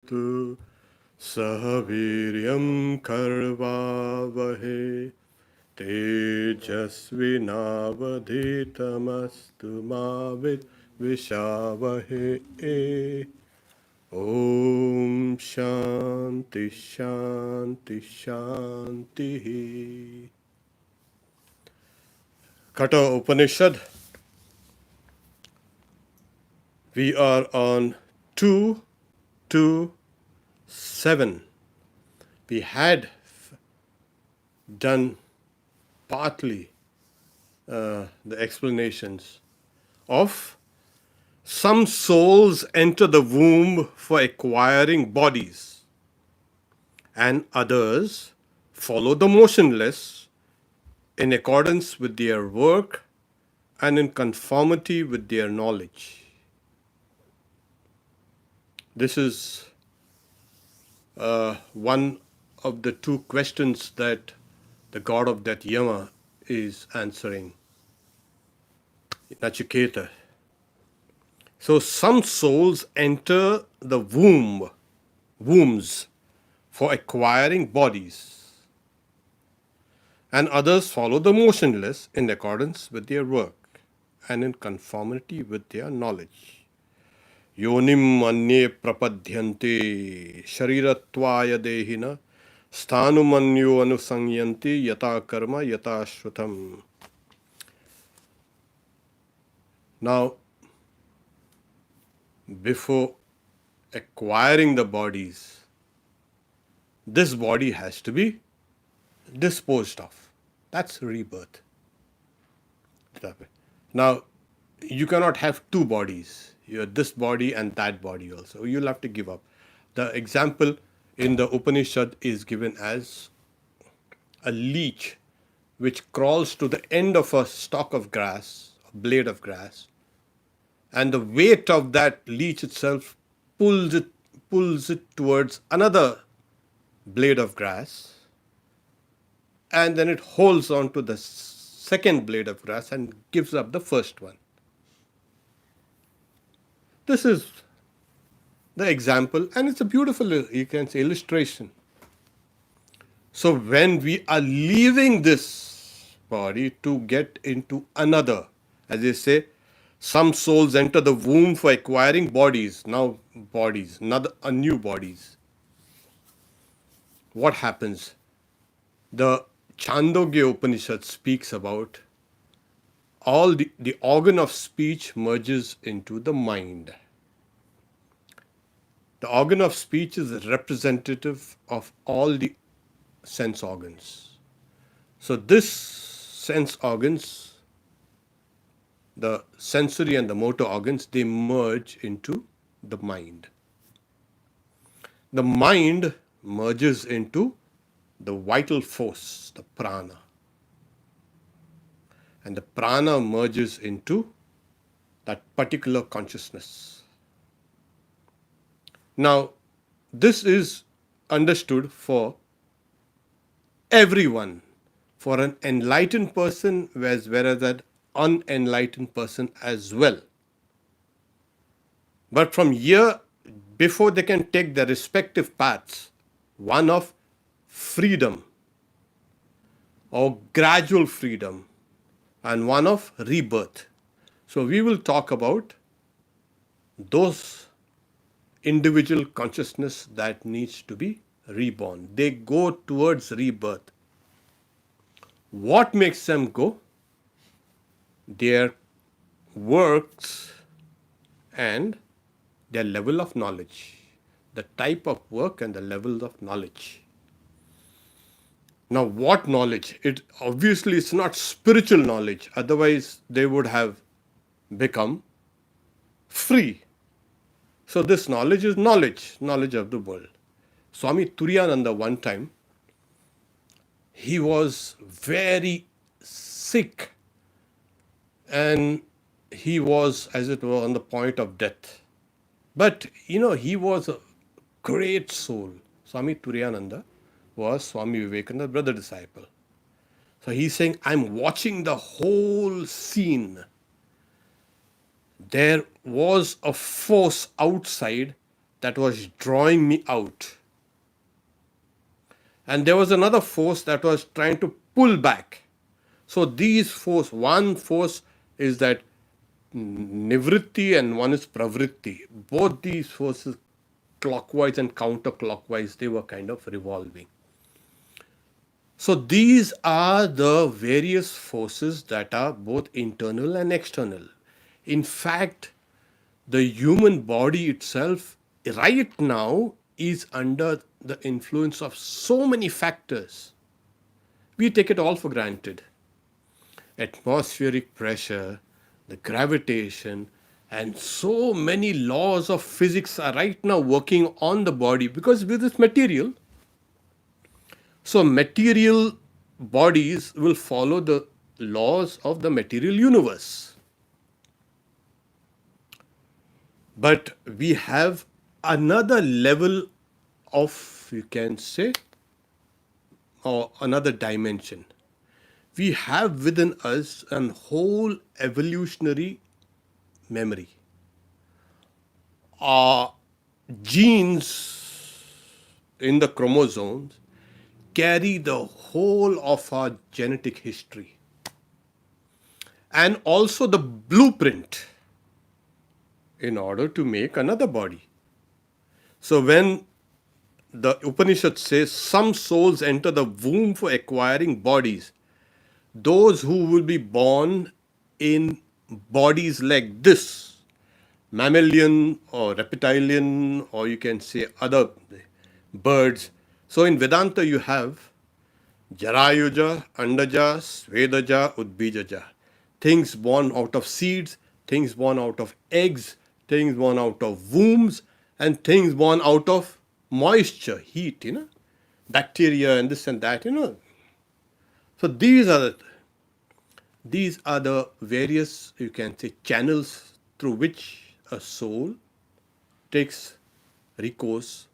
tu sahaviryam karvavahe tejasvinavadhitamastu mavid vishavahe. Om Shanti Shanti Shanti. Katha Upanishad. We are on 227. We had done partly the explanations of some souls enter the womb for acquiring bodies, and others follow the motionless in accordance with their work and in conformity with their knowledge. This is one of the two questions that the god of death Yama is answering Nachiketa. So some souls enter the wombs for acquiring bodies, and others follow the motionless in accordance with their work and in conformity with their knowledge. Yonim anye prapadhyante sharirattvaya dehina sthanumanyo anusangyanti yata karma yata shrutam. Now, before acquiring the bodies, this body has to be disposed of. That's rebirth. Now, you cannot have two bodies. You have this body and that body also. You'll have to give up. The example in the Upanishad is given as a leech which crawls to the end of a stalk of grass, a blade of grass, and the weight of that leech itself pulls it towards another blade of grass, and then it holds on to the second blade of grass and gives up the first one. This is the example, and it's a beautiful, you can say, illustration. So when we are leaving this body to get into another, as they say, some souls enter the womb for acquiring bodies, now bodies, a new bodies. What happens? The Chandogya Upanishad speaks about all the organ of speech merges into the mind. The organ of speech is representative of all the sense organs. So this sense organs, the sensory and the motor organs, they merge into the mind. The mind merges into the vital force, the prana. And the prana merges into that particular consciousness. Now, this is understood for everyone, for an enlightened person whereas an unenlightened person as well. But from here, before they can take their respective paths, one of freedom or gradual freedom and one of rebirth. So we will talk about those individual consciousness that needs to be reborn. They go towards rebirth. What makes them go? Their works and their level of knowledge. The type of work and the level of knowledge. Now, what knowledge? It obviously is not spiritual knowledge, otherwise they would have become free. So this knowledge is knowledge of the world. Swami Turiyananda one time, he was very sick and he was, as it were, on the point of death. But, he was a great soul. Swami Turiyananda was Swami Vivekananda's brother disciple. So he's saying, I'm watching the whole scene. There was a force outside that was drawing me out. And there was another force that was trying to pull back. So these force, one force is that nivritti and one is pravritti. Both these forces, clockwise and counterclockwise, they were kind of revolving. So these are the various forces that are both internal and external. In fact, the human body itself right now is under the influence of so many factors. We take it all for granted. Atmospheric pressure, the gravitation, and so many laws of physics are right now working on the body because with this material. So material bodies will follow the laws of the material universe. But we have another level of, you can say, or another dimension. We have within us a whole evolutionary memory. Our genes in the chromosomes carry the whole of our genetic history and also the blueprint in order to make another body. So when the Upanishad says some souls enter the womb for acquiring bodies, those who will be born in bodies like this, mammalian or reptilian, or you can say other birds. So in Vedanta you have Jarayuja, Andaja, Svedaja, Udbijaja. Things born out of seeds, things born out of eggs, things born out of wombs, and things born out of moisture, heat, bacteria and this and that, So these are the various, you can say, channels through which a soul takes recourse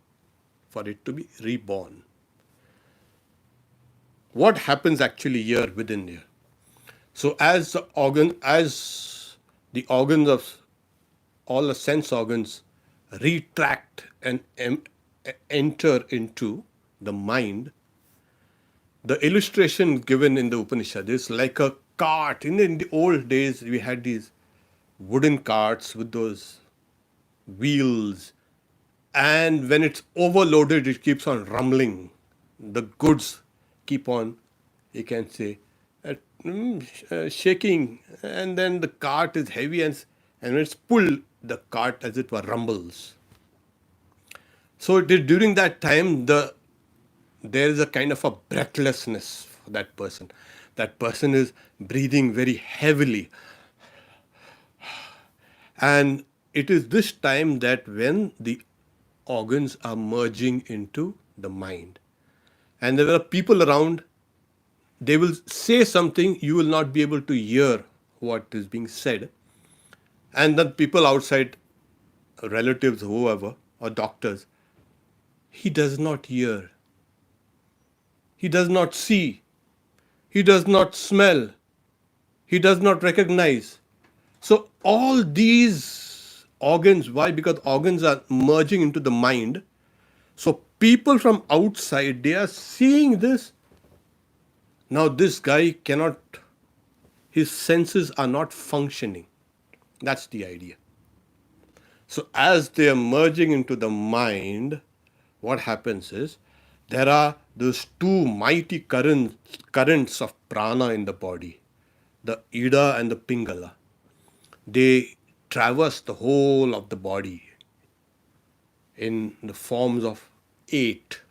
for it to be reborn. What happens actually here within here? So as the organs of all the sense organs retract and enter into the mind, the illustration given in the Upanishad is like a cart. In the old days, we had these wooden carts with those wheels, and when it's overloaded, it keeps on rumbling. The goods keep on, you can say, shaking, and then the cart is heavy, and when it's pulled, the cart, as it were, rumbles. So during that time, there is a kind of a breathlessness for that person. That person is breathing very heavily. And it is this time that when the organs are merging into the mind, and there are people around, they will say something, you will not be able to hear what is being said. And then people outside, relatives, whoever, or doctors, he does not hear. He does not see. He does not smell. He does not recognize. So all these organs, why? Because organs are merging into the mind. So people from outside, they are seeing this. Now this guy cannot, his senses are not functioning. That's the idea. So as they are merging into the mind, what happens is, there are those two mighty currents of prana in the body, the Ida and the Pingala. They traverse the whole of the body in the forms of 8.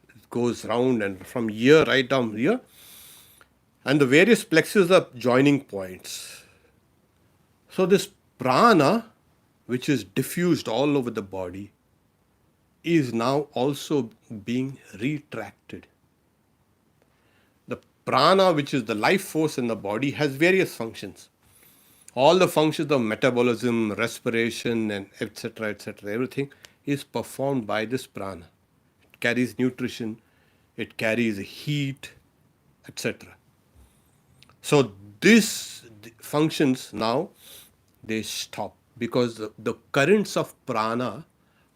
It goes round and from here right down here. And the various plexuses are joining points. So this prana, which is diffused all over the body, is now also being retracted. The prana, which is the life force in the body, has various functions. All the functions of metabolism, respiration, and etc., everything is performed by this prana. It carries nutrition, it carries heat, etc. So these functions now, they stop because the currents of prana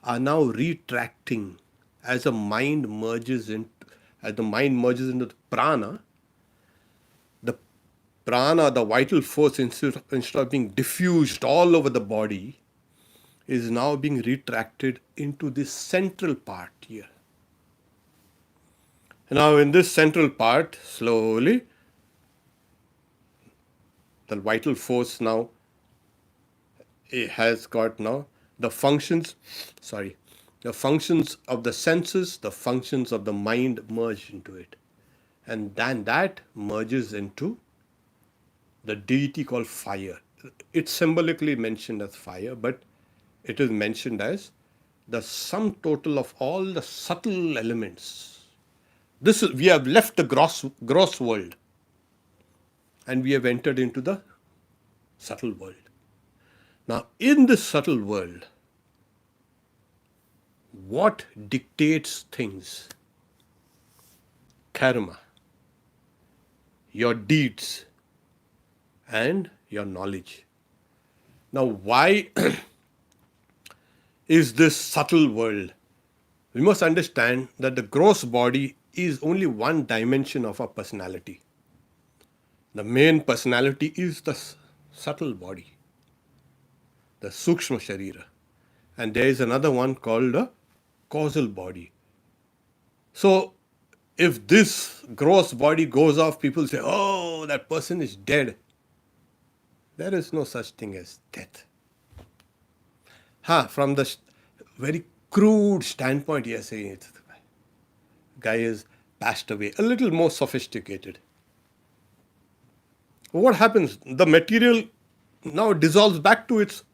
are now retracting as the mind merges into the the prana, the vital force, instead of being diffused all over the body, is now being retracted into this central part here. Now in this central part, slowly, the vital force now, it has got now the functions, the functions of the senses, the functions of the mind merge into it. And then that merges into the deity called fire. It's symbolically mentioned as fire, but it is mentioned as the sum total of all the subtle elements. We have left the gross world and we have entered into the subtle world. Now, in this subtle world, what dictates things? Karma, your deeds, and your knowledge. Now, why is this subtle world? We must understand that the gross body is only one dimension of our personality. The main personality is the subtle body, the Sukshma Sharira. And there is another one called the causal body. So, if this gross body goes off, people say, oh, that person is dead. There is no such thing as death. From the very crude standpoint, yes, saying it. Guy has passed away. A little more sophisticated. What happens? The material now dissolves back to its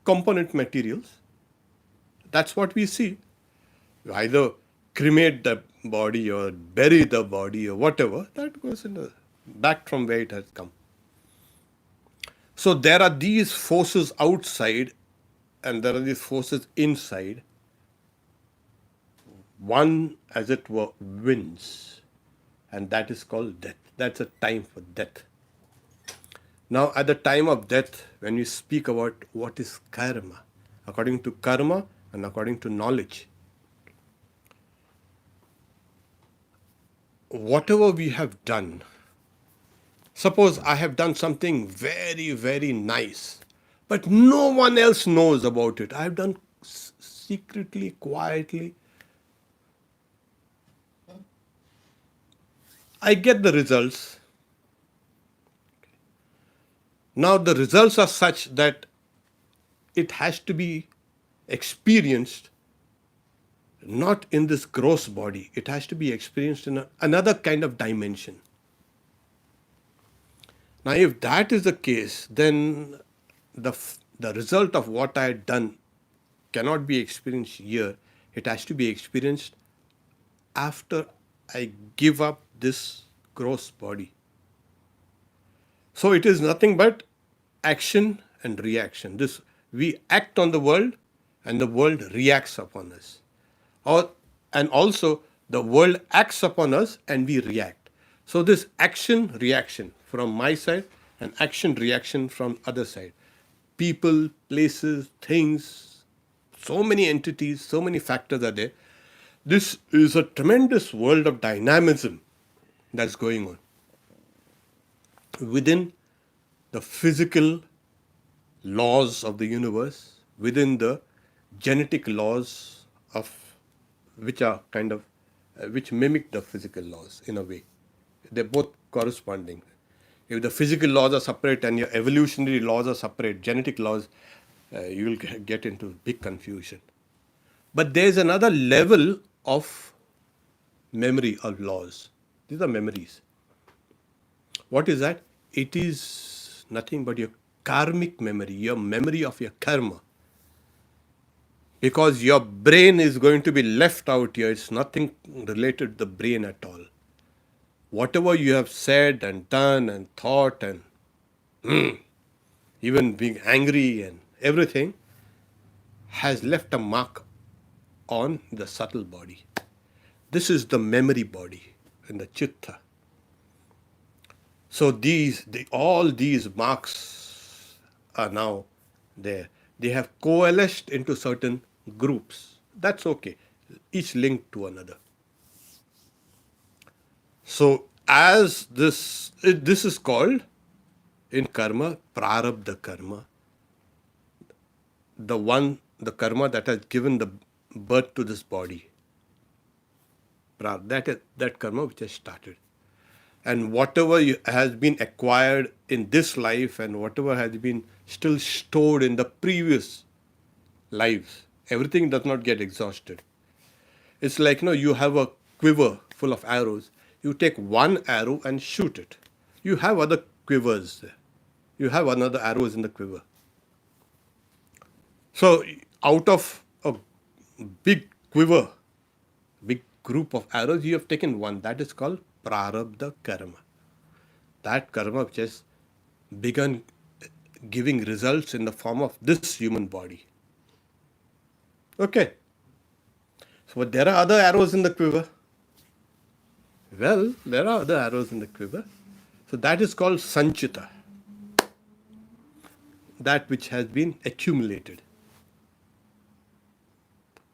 component materials. That's what we see. You either cremate the body or bury the body or whatever. That goes back from where it has come. So there are these forces outside and there are these forces inside. One, as it were, wins, and that is called death. That's a time for death. Now, at the time of death, when we speak about what is karma, according to karma and according to knowledge, whatever we have done, suppose I have done something very, very nice, but no one else knows about it. I have done secretly, quietly. I get the results. Now the results are such that it has to be experienced not in this gross body. It has to be experienced in another kind of dimension. Now if that is the case, then the result of what I had done cannot be experienced here. It has to be experienced after I give up this gross body. So it is nothing but action and reaction. We act on the world and the world reacts upon us. And also the world acts upon us and we react. So this action reaction from my side and action reaction from other side. People, places, things, so many entities, so many factors are there. This is a tremendous world of dynamism that's going on within the physical laws of the universe, within the genetic laws of which are which mimic the physical laws in a way. They're both corresponding. If the physical laws are separate and your evolutionary laws are separate, genetic laws, you will get into big confusion. But there's another level of memory of laws. These are memories. What is that? It is nothing but your karmic memory, your memory of your karma. Because your brain is going to be left out here. It's nothing related to the brain at all. Whatever you have said and done and thought and even being angry and everything has left a mark on the subtle body. This is the memory body in the chitta. So all these marks are now there. They have coalesced into certain groups. That's okay. Each linked to another. So as this is called in karma, prarabdha karma, the karma that has given the birth to this body. That karma which has started. And whatever has been acquired in this life and whatever has been still stored in the previous lives, everything does not get exhausted. It's like, you have a quiver full of arrows. You take one arrow and shoot it. You have other quivers there. You have another arrows in the quiver. So out of a big quiver, big group of arrows, you have taken one. That is called prarabdha karma. That karma which has begun giving results in the form of this human body. Okay. So there are other arrows in the quiver. Well, there are other arrows in the quiver. So that is called sanchita. That which has been accumulated.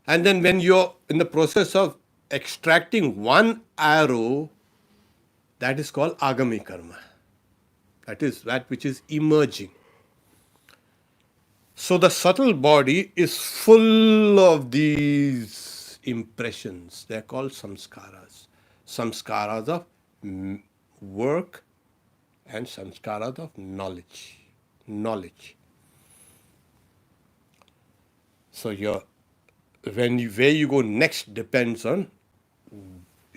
And then when you're in the process of extracting one arrow, that is called agami karma. That is that which is emerging. So the subtle body is full of these impressions. They are called samskaras. Samskaras of work and samskaras of knowledge. Knowledge. So where you go next depends on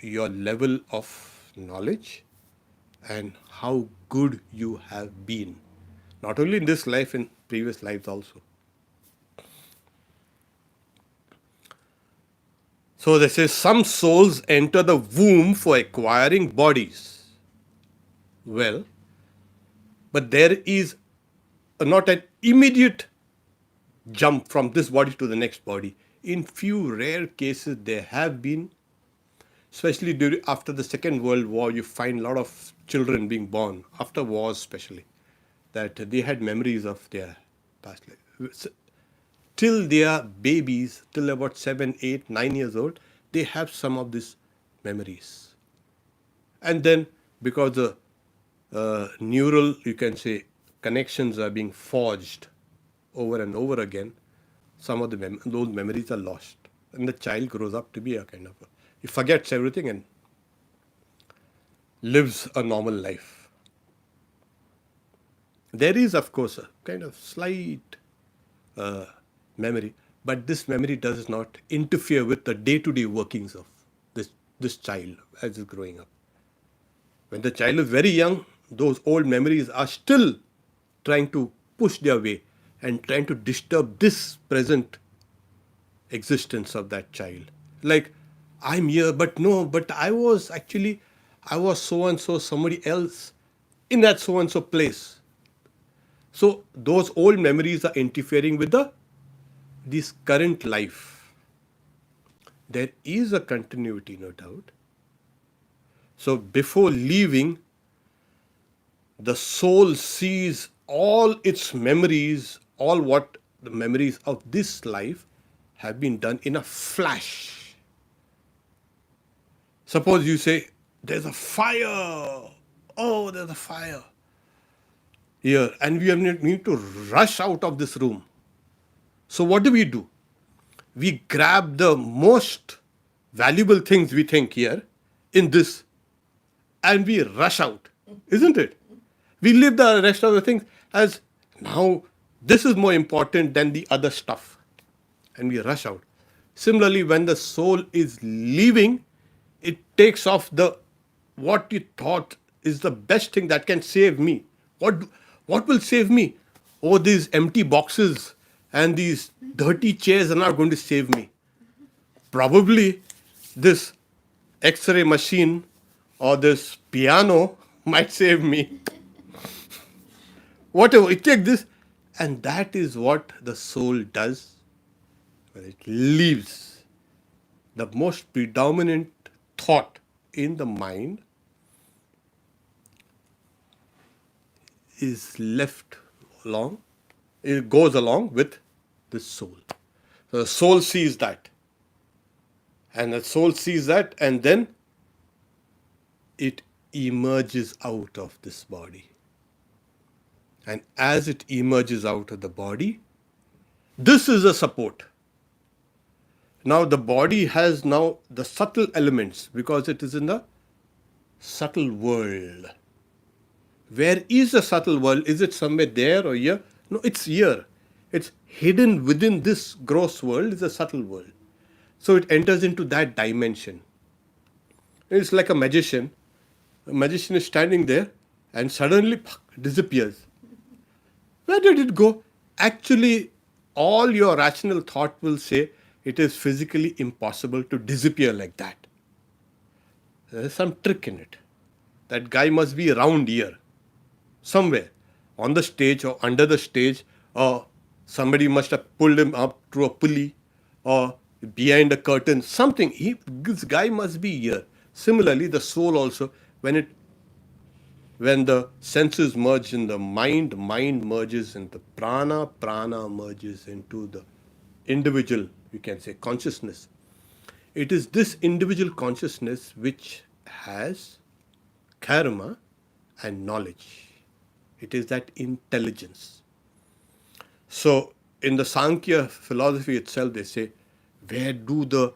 your level of knowledge and how good you have been. Not only in this life, in previous lives also. So they say some souls enter the womb for acquiring bodies. Well, but there is not an immediate jump from this body to the next body. In few rare cases, there have been, especially after the Second World War, you find a lot of children being born, after wars especially, that they had memories of their past life. Till they are babies, till about 7, 8, 9 years old, they have some of these memories. And then, because the neural, you can say, connections are being forged over and over again, some of those memories are lost. And the child grows up to be a kind of, he forgets everything and lives a normal life. There is, of course, a kind of slight memory, but this memory does not interfere with the day-to-day workings of this child as it's growing up. When the child is very young, those old memories are still trying to push their way and trying to disturb this present existence of that child. Like, I'm here, but no, but I was so-and-so, somebody else in that so-and-so place. So those old memories are interfering with this current life. There is a continuity, no doubt. So before leaving, the soul sees all its memories, all what the memories of this life have been done in a flash. Suppose you say, there's a fire. Oh, there's a fire here. And we need to rush out of this room. So what do? We grab the most valuable things we think here in this and we rush out, isn't it? We leave the rest of the things as now this is more important than the other stuff and we rush out. Similarly, when the soul is leaving, it takes off what you thought is the best thing that can save me. What will save me? Oh, these empty boxes and these dirty chairs are not going to save me. Probably this X-ray machine or this piano might save me. Whatever, it takes this, and that is what the soul does when it leaves. The most predominant thought in the mind is left along, it goes along with the soul. So the soul sees that. And the soul sees that, and then it emerges out of this body. And as it emerges out of the body, this is a support. Now the body has now the subtle elements because it is in the subtle world. Where is the subtle world? Is it somewhere there or here? No, it's here. It's hidden within this gross world is a subtle world. So it enters into that dimension. It's like a magician. A magician is standing there and suddenly disappears. Where did it go? Actually, all your rational thought will say it is physically impossible to disappear like that. There is some trick in it. That guy must be around here, somewhere, on the stage or under the stage, or somebody must have pulled him up through a pulley or behind a curtain, something. This guy must be here. Similarly, the soul also, when the senses merge in the mind, mind merges into prana, prana merges into the individual, you can say, consciousness. It is this individual consciousness which has karma and knowledge. It is that intelligence. So, in the Sankhya philosophy itself, they say, where do the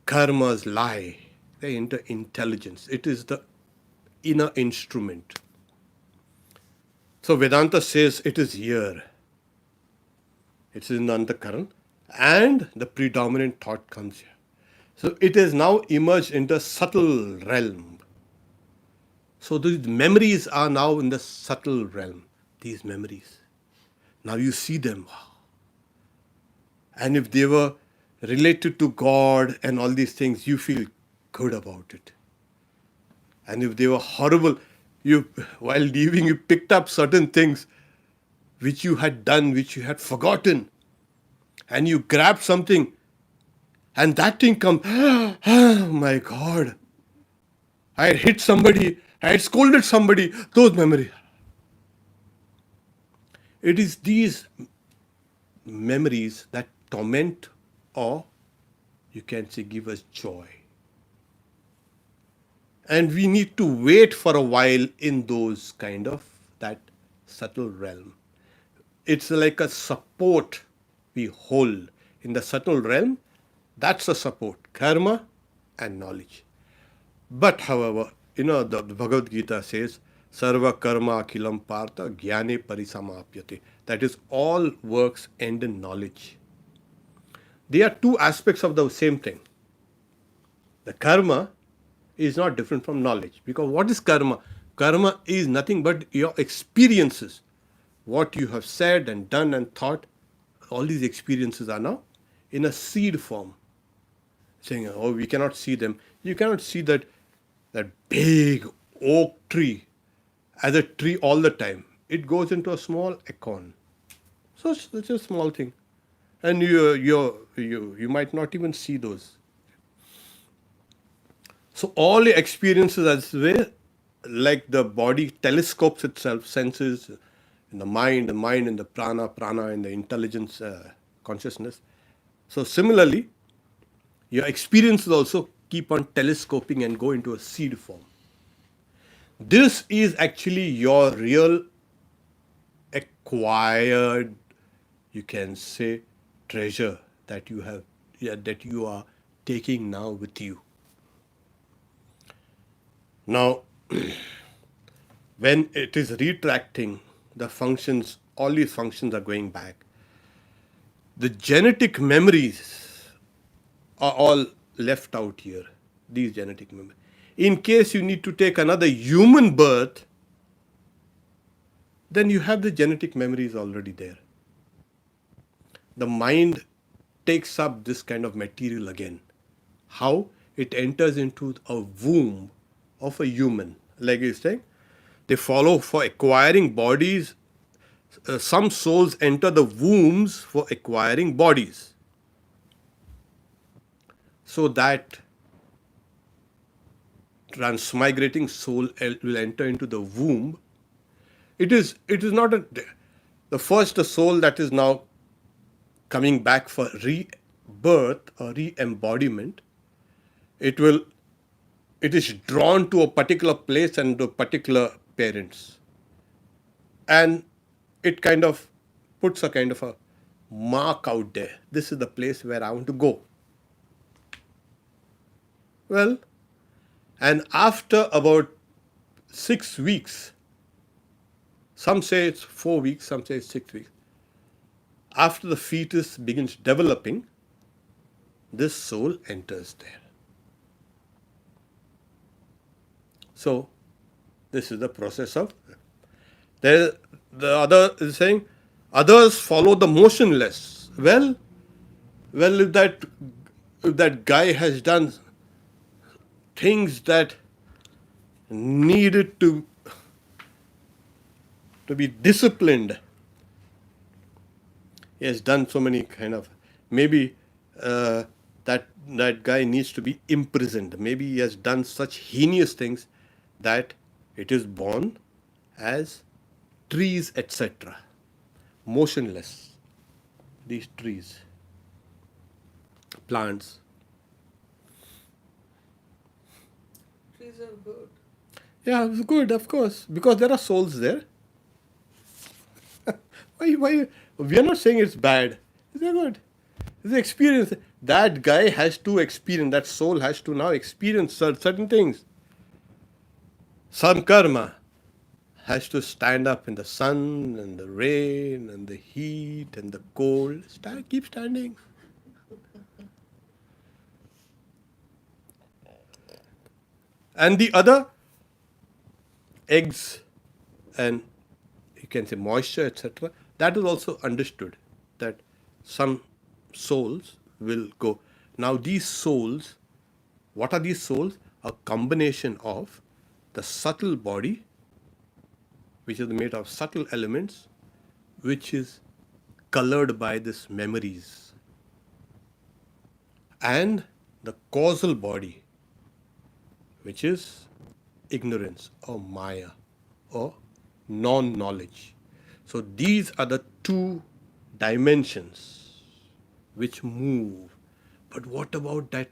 karmas lie? They enter intelligence. It is the inner instrument. So, Vedanta says it is here. It is in the Antakaran, and the predominant thought comes here. So, it has now emerged into a subtle realm. So, these memories are now in the subtle realm. These memories. Now you see them. And if they were related to God and all these things, you feel good about it. And if they were horrible, while leaving, you picked up certain things which you had done, which you had forgotten. And you grabbed something, and that thing comes, oh my God. I had hit somebody, I had scolded somebody, those memories. It is these memories that torment, or you can say give us joy. And we need to wait for a while in those kind of that subtle realm. It's like a support we hold in the subtle realm. That's a support, karma and knowledge. But however, the Bhagavad Gita says, Sarva karma akhilam partha jnane parisamapyate. That is, all works end in knowledge. They are two aspects of the same thing. The karma is not different from knowledge. Because what is karma? Karma is nothing but your experiences. What you have said and done and thought, all these experiences are now in a seed form. Saying, oh, we cannot see them. You cannot see that big oak tree as a tree all the time. It goes into a small acorn. So it's a small thing. And you might not even see those. So all the experiences as well, like the body telescopes itself, senses in the mind in the prana, prana in the intelligence, consciousness. So similarly, your experiences also keep on telescoping and go into a seed form. This is actually your real acquired, you can say, treasure that you have, that you are taking now with you. Now, when it is retracting, the functions, all these functions are going back. The genetic memories are all left out here, these genetic memories. In case you need to take another human birth, then you have the genetic memories already there. The mind takes up this kind of material again. How? It enters into a womb of a human. Like you're saying, they follow for acquiring bodies. Some souls enter the wombs for acquiring bodies. So that transmigrating soul will enter into the womb. It is not the first soul that is now coming back for birth or re-embodiment, it will it is drawn to a particular place and to particular parents, and it kind of puts a kind of a mark out there. This is the place where I want to go. Well, and after about 6 weeks, some say it's 4 weeks, some say it's 6 weeks, after the fetus begins developing, this soul enters there. So, this is the process of. There, the other is saying, others follow the motionless. Well, if that guy has done things that needed to be disciplined, he has done so many kind of, maybe that guy needs to be imprisoned. Maybe he has done such heinous things that it is born as trees, etc. Motionless. These trees, plants. Trees are good. Yeah, it's good, of course, because there are souls there. Why? We are not saying it's bad. It's good. It's an experience. That guy has to experience, that soul has to now experience certain things. Some karma has to stand up in the sun and the rain and the heat and the cold. Keep standing. And the other, eggs and you can say moisture, etc., that is also understood, that some souls will go. Now these souls, what are these souls? A combination of the subtle body, which is made of subtle elements, which is colored by these memories, and the causal body, which is ignorance or maya or non-knowledge. So these are the two dimensions which move. But what about that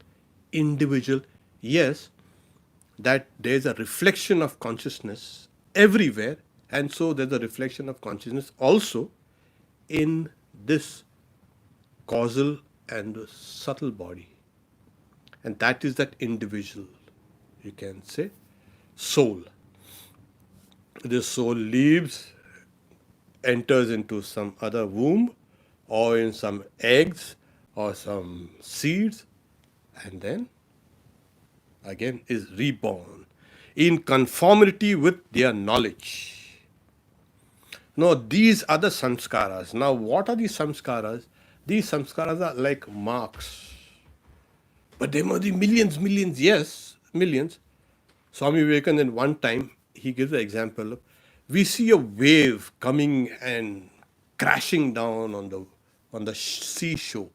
individual? Yes, that there's a reflection of consciousness everywhere, and so there's a reflection of consciousness also in this causal and the subtle body. And that is that individual, you can say, soul. This soul leaves, enters into some other womb or in some eggs or some seeds, and then again is reborn in conformity with their knowledge. Now, these are the samskaras. Now, what are these samskaras? These samskaras are like marks. But there must be millions, yes, millions. Swami Vivekananda, one time, he gives the example of, we see a wave coming and crashing down on the seashore.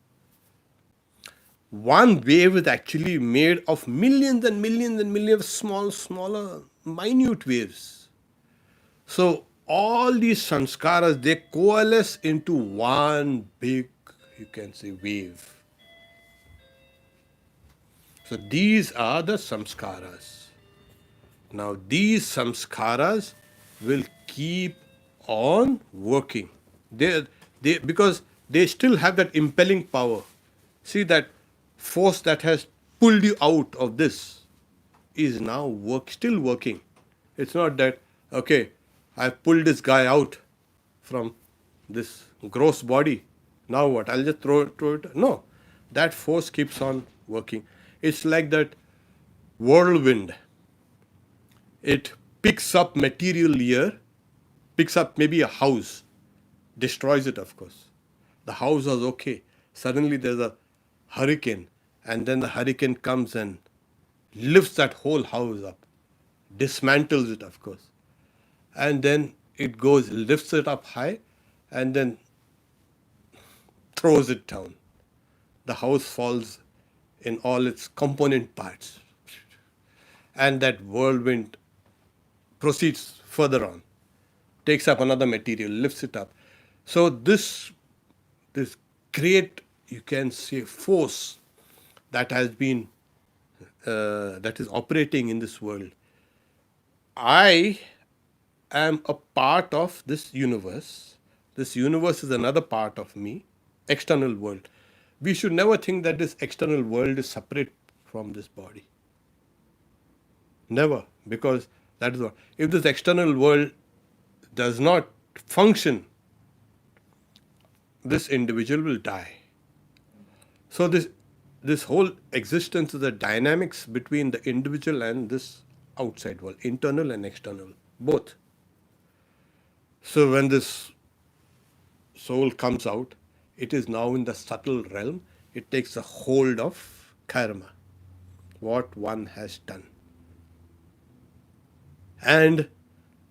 One wave is actually made of millions and millions and millions of smaller, minute waves. So all these samskaras, they coalesce into one big, you can say, wave. So these are the samskaras. Now these samskaras will keep on working. Because they still have that impelling power. See, that force that has pulled you out of this is now still working. It's not that, okay, I've pulled this guy out from this gross body. Now what? I'll just throw it. No, that force keeps on working. It's like that whirlwind. It picks up material here, picks up maybe a house, destroys it, of course. The house was okay. Suddenly there's a hurricane, and then the hurricane comes and lifts that whole house up, dismantles it, of course. And then it goes, lifts it up high, and then throws it down. The house falls in all its component parts. And that whirlwind proceeds further on, takes up another material, lifts it up. So this great, you can say, force that has been, that is operating in this world. I am a part of this universe. This universe is another part of me, external world. We should never think that this external world is separate from this body. Never, because that is what. If this external world does not function, this individual will die. So this whole existence is the dynamics between the individual and this outside world, internal and external, both. So when this soul comes out, it is now in the subtle realm. It takes a hold of karma, what one has done. And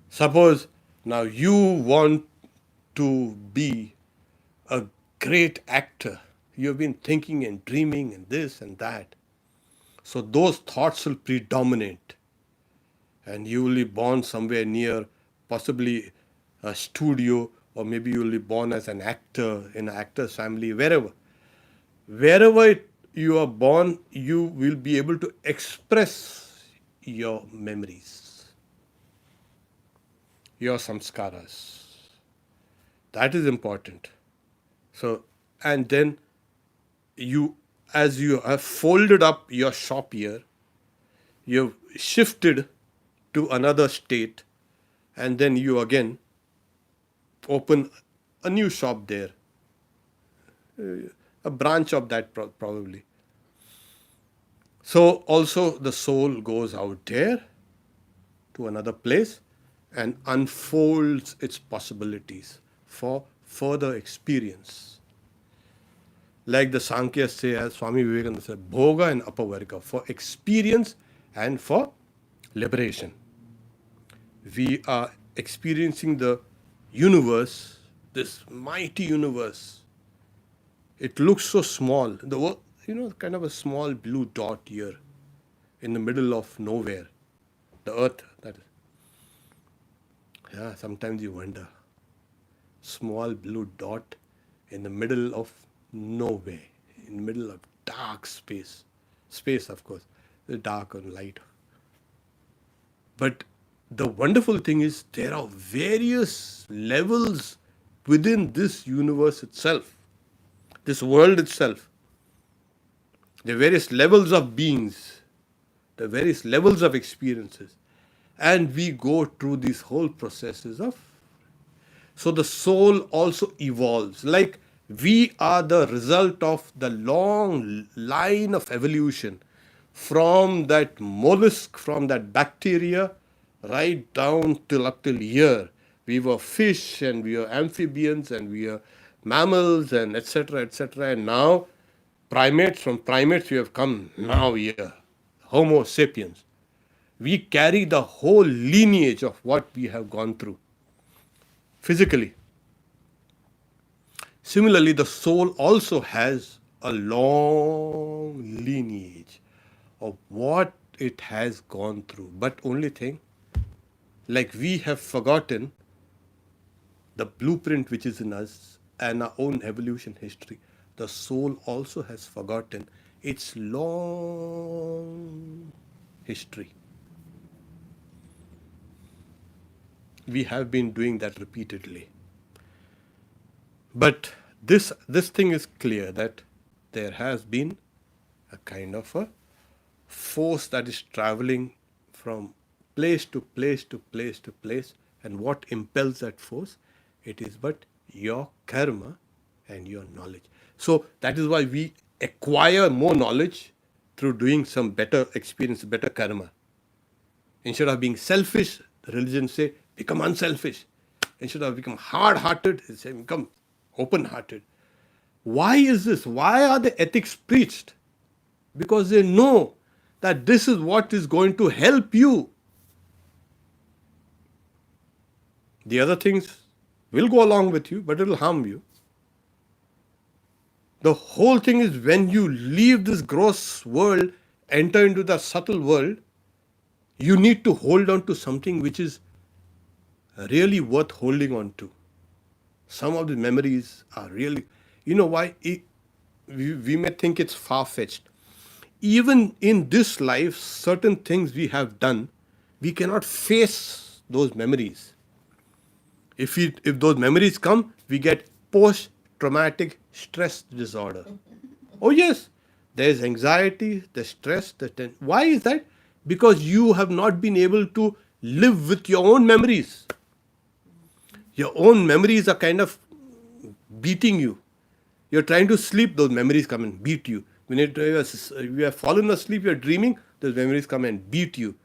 suppose now you want to be a great actor. You've been thinking and dreaming and this and that. So those thoughts will predominate. And you will be born somewhere near, possibly a studio, or maybe you will be born as an actor in an actor's family, wherever. Wherever you are born, you will be able to express your memories, your samskaras. That is important. So, and then you, as you have folded up your shop here, you've shifted to another state, and then you again open a new shop there, a branch of that probably. So also the soul goes out there to another place and unfolds its possibilities for further experience. Like the Sankhya say, as Swami Vivekananda said, bhoga and apavarga, for experience and for liberation. We are experiencing the universe, this mighty universe. It looks so small. Kind of a small blue dot here in the middle of nowhere. The earth, that is. Yeah, sometimes you wonder. Small blue dot in the middle of nowhere, in the middle of dark space. Space, of course, the dark and light. But the wonderful thing is there are various levels within this universe itself, this world itself. The various levels of beings, the various levels of experiences. And we go through these whole processes of. So the soul also evolves. Like we are the result of the long line of evolution from that mollusk, from that bacteria, right down till up till here. We were fish and we were amphibians and we are mammals and etc. etc. And now primates, from primates we have come now here, Homo sapiens. We carry the whole lineage of what we have gone through physically. Similarly, the soul also has a long lineage of what it has gone through. But only thing, like we have forgotten the blueprint which is in us and our own evolution history, the soul also has forgotten its long history. We have been doing that repeatedly. But this thing is clear, that there has been a kind of a force that is traveling from place to place to place to place. And what impels that force? It is but your karma and your knowledge. So that is why we acquire more knowledge through doing some better experience, better karma. Instead of being selfish, the religions say, become unselfish. Instead of become hard-hearted, they say, become open-hearted. Why is this? Why are the ethics preached? Because they know that this is what is going to help you. The other things will go along with you, but it will harm you. The whole thing is when you leave this gross world, enter into the subtle world, you need to hold on to something which is really worth holding on to. Some of the memories are really, you know why? we may think it's far-fetched. Even in this life, certain things we have done, we cannot face those memories. If those memories come, we get post-traumatic stress disorder. Oh yes, there's anxiety, there's stress, why is that? Because you have not been able to live with your own memories. Your own memories are kind of beating you. You're trying to sleep, those memories come and beat you. When you have fallen asleep, you're dreaming, those memories come and beat you.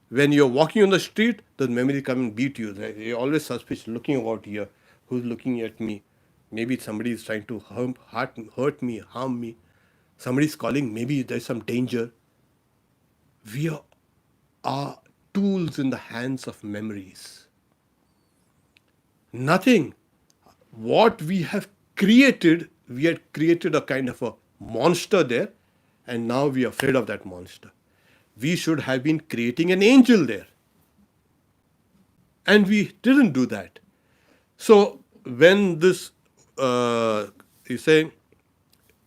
When you're walking on the street, those memories come and beat you. You're always suspicious, looking about here. Who's looking at me? Maybe somebody is trying to hurt me, harm me. Somebody's calling, maybe there's some danger. We are tools in the hands of memories. Nothing. What we have created, we had created a kind of a monster there, and now we are afraid of that monster. We should have been creating an angel there. And we didn't do that. So when this, you say,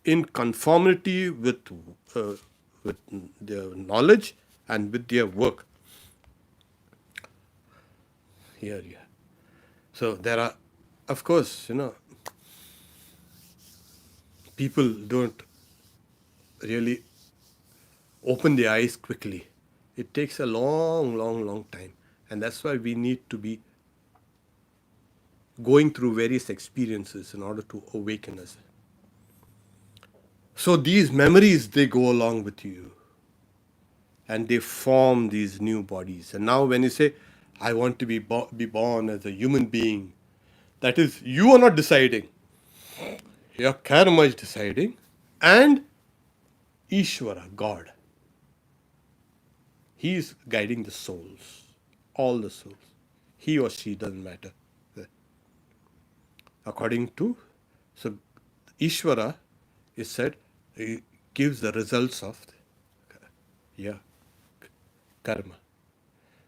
in conformity with their knowledge and with their work. Here, yeah. So there are, of course, people don't really open their eyes quickly. It takes a long, long, long time. And that's why we need to be going through various experiences in order to awaken us. So these memories, they go along with you. And they form these new bodies. And now when you say, I want to be born as a human being, that is, you are not deciding. Your karma is deciding. And Ishvara, God, He is guiding the souls, all the souls. He or she, doesn't matter. According to, so Ishvara is said, he gives the results of karma.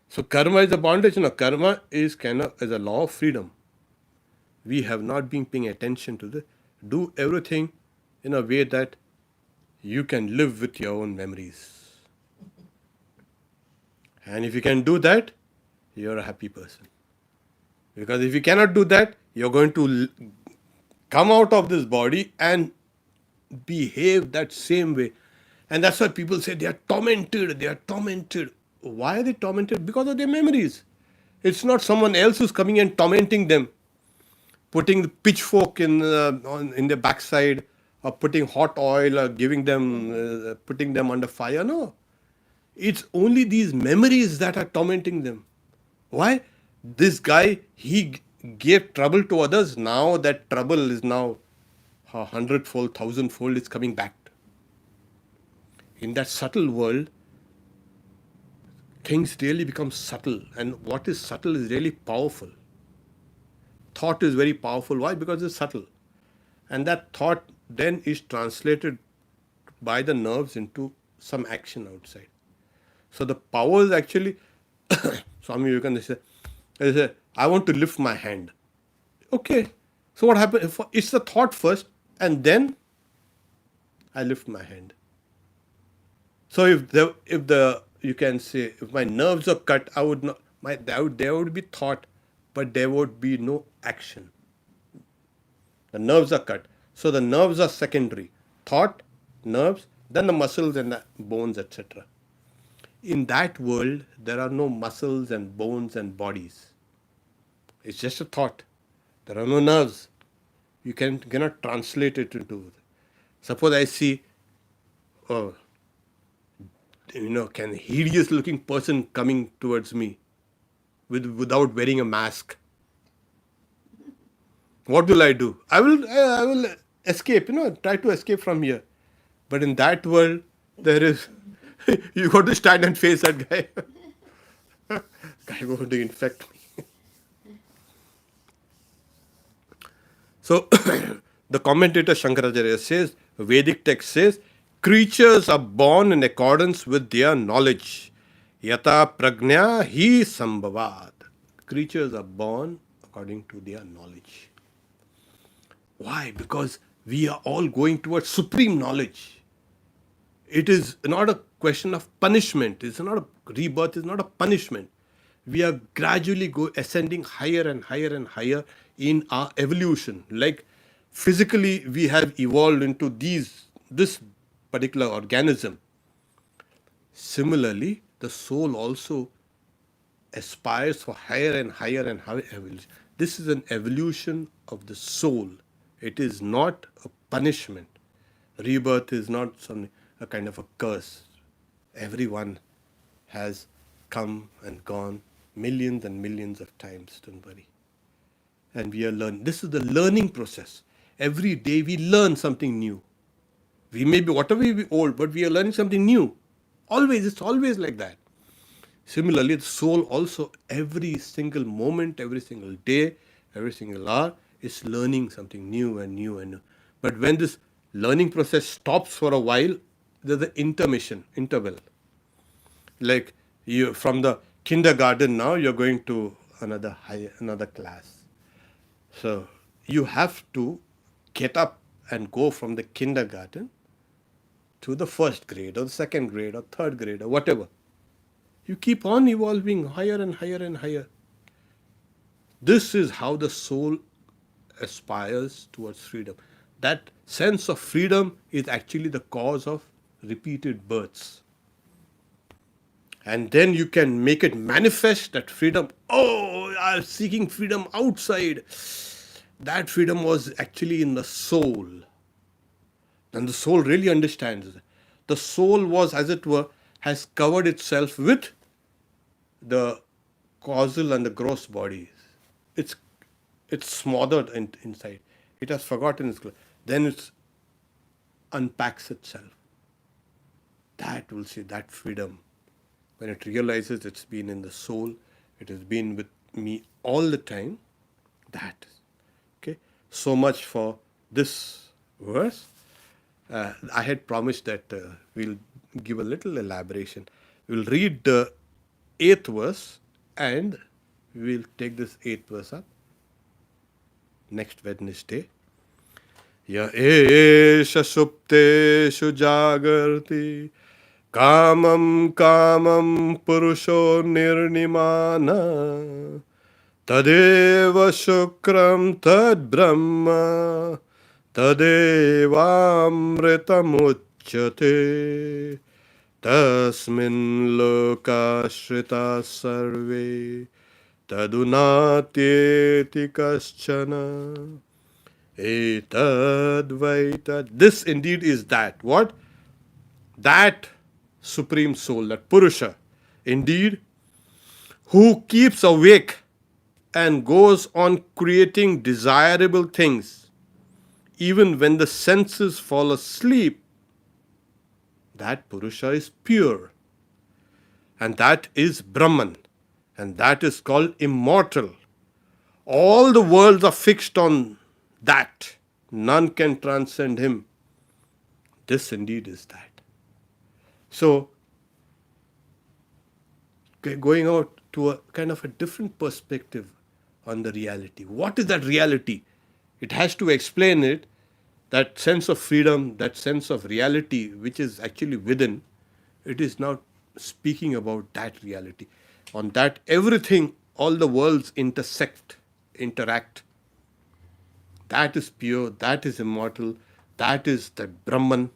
So karma is a bondage. Karma is kind of as a law of freedom. We have not been paying attention to the, do everything in a way that you can live with your own memories. And if you can do that, you're a happy person. Because if you cannot do that, you're going to come out of this body and behave that same way. And that's why people say they are tormented, they are tormented. Why are they tormented? Because of their memories. It's not someone else who's coming and tormenting them, putting the pitchfork in their backside, or putting hot oil, or giving them, putting them under fire. No. It's only these memories that are tormenting them. Why? This guy, he gave trouble to others. Now that trouble is now 100-fold, 1,000-fold is coming back. In that subtle world, things really become subtle. And what is subtle is really powerful. Thought is very powerful. Why? Because it's subtle. And that thought then is translated by the nerves into some action outside. So the power is actually, Swami Vivekananda said, I want to lift my hand. Okay. So what happens? It's the thought first, and then I lift my hand. So if you can say, if my nerves are cut, I would not, there would be thought, but there would be no action. The nerves are cut. So the nerves are secondary. Thought, nerves, then the muscles and the bones, etc. In that world, there are no muscles and bones and bodies. It's just a thought. There are no nerves. You cannot translate it into. Suppose I see, can hideous looking person coming towards me without wearing a mask. What will I do? I will escape, try to escape from here. But in that world, there is, you got to stand and face that guy. Guy going to infect me. So, the commentator Shankaracharya says, Vedic text says, creatures are born in accordance with their knowledge. Yata prajna hi sambhavat. Creatures are born according to their knowledge. Why? Because We are all going towards supreme knowledge. It is not a question of punishment. It's not a rebirth. It's not a punishment. We are gradually ascending higher and higher and higher in our evolution. Like physically, we have evolved into this particular organism. Similarly, the soul also aspires for higher and higher and higher evolution. This is an evolution of the soul. It is not a punishment. Rebirth is not a kind of a curse. Everyone has come and gone millions and millions of times, don't worry. And we are learning. This is the learning process. Every day we learn something new. We may be whatever we be old, but we are learning something new. Always, it's always like that. Similarly, the soul also, every single moment, every single day, every single hour, is learning something new and new and new. But when this learning process stops for a while, there's an interval. Like you from the kindergarten now, you're going to another class. So you have to get up and go from the kindergarten to the first grade or the second grade or third grade or whatever. You keep on evolving higher and higher and higher. This is how the soul aspires towards freedom. That sense of freedom is actually the cause of repeated births. And then you can make it manifest that freedom. Oh, I'm seeking freedom outside. That freedom was actually in the soul. And the soul really understands. The soul was, as it were, has covered itself with the causal and the gross bodies. It's smothered inside. It has forgotten its clothes. Then it unpacks itself. That will see that freedom. When it realizes it's been in the soul, it has been with me all the time. That. Okay. So much for this verse. I had promised that we'll give a little elaboration. We'll read the 8th verse and we'll take this 8th verse up next Wednesday. Ya esha supteshu jagarti kamam kamam purusho nirnimana tadeva shukram tad brahma tadevamritamuchyate tasmin lokashrita sarve tadunatyeti kaschana etadvaita. This indeed is that. What? That supreme soul, that Purusha, indeed, who keeps awake and goes on creating desirable things, even when the senses fall asleep, that Purusha is pure. And that is Brahman. And that is called immortal. All the worlds are fixed on that. None can transcend him. This indeed is that. So, going out to a kind of a different perspective on the reality. What is that reality? It has to explain it, that sense of freedom, that sense of reality, which is actually within. It is now speaking about that reality. On that, everything, all the worlds interact. That is pure, that is immortal, that is the Brahman.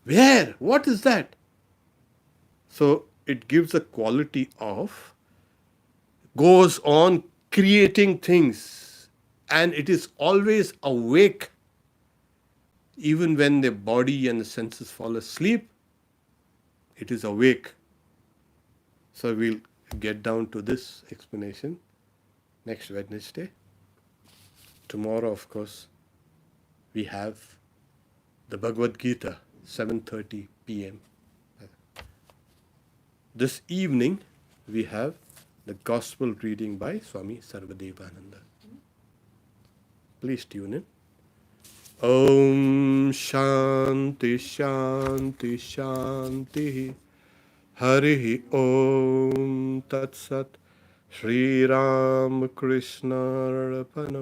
Where? What is that? So it gives a quality of, goes on creating things, and it is always awake. Even when the body and the senses fall asleep, it is awake. So we'll get down to this explanation next Wednesday. Tomorrow, of course, we have the Bhagavad Gita, 7:30 p.m. This evening, we have the Gospel reading by Swami Sarvadevananda. Please tune in. Om Shanti Shanti Shanti Hari Om Tat Sat Shri Ram Krishna Arpanam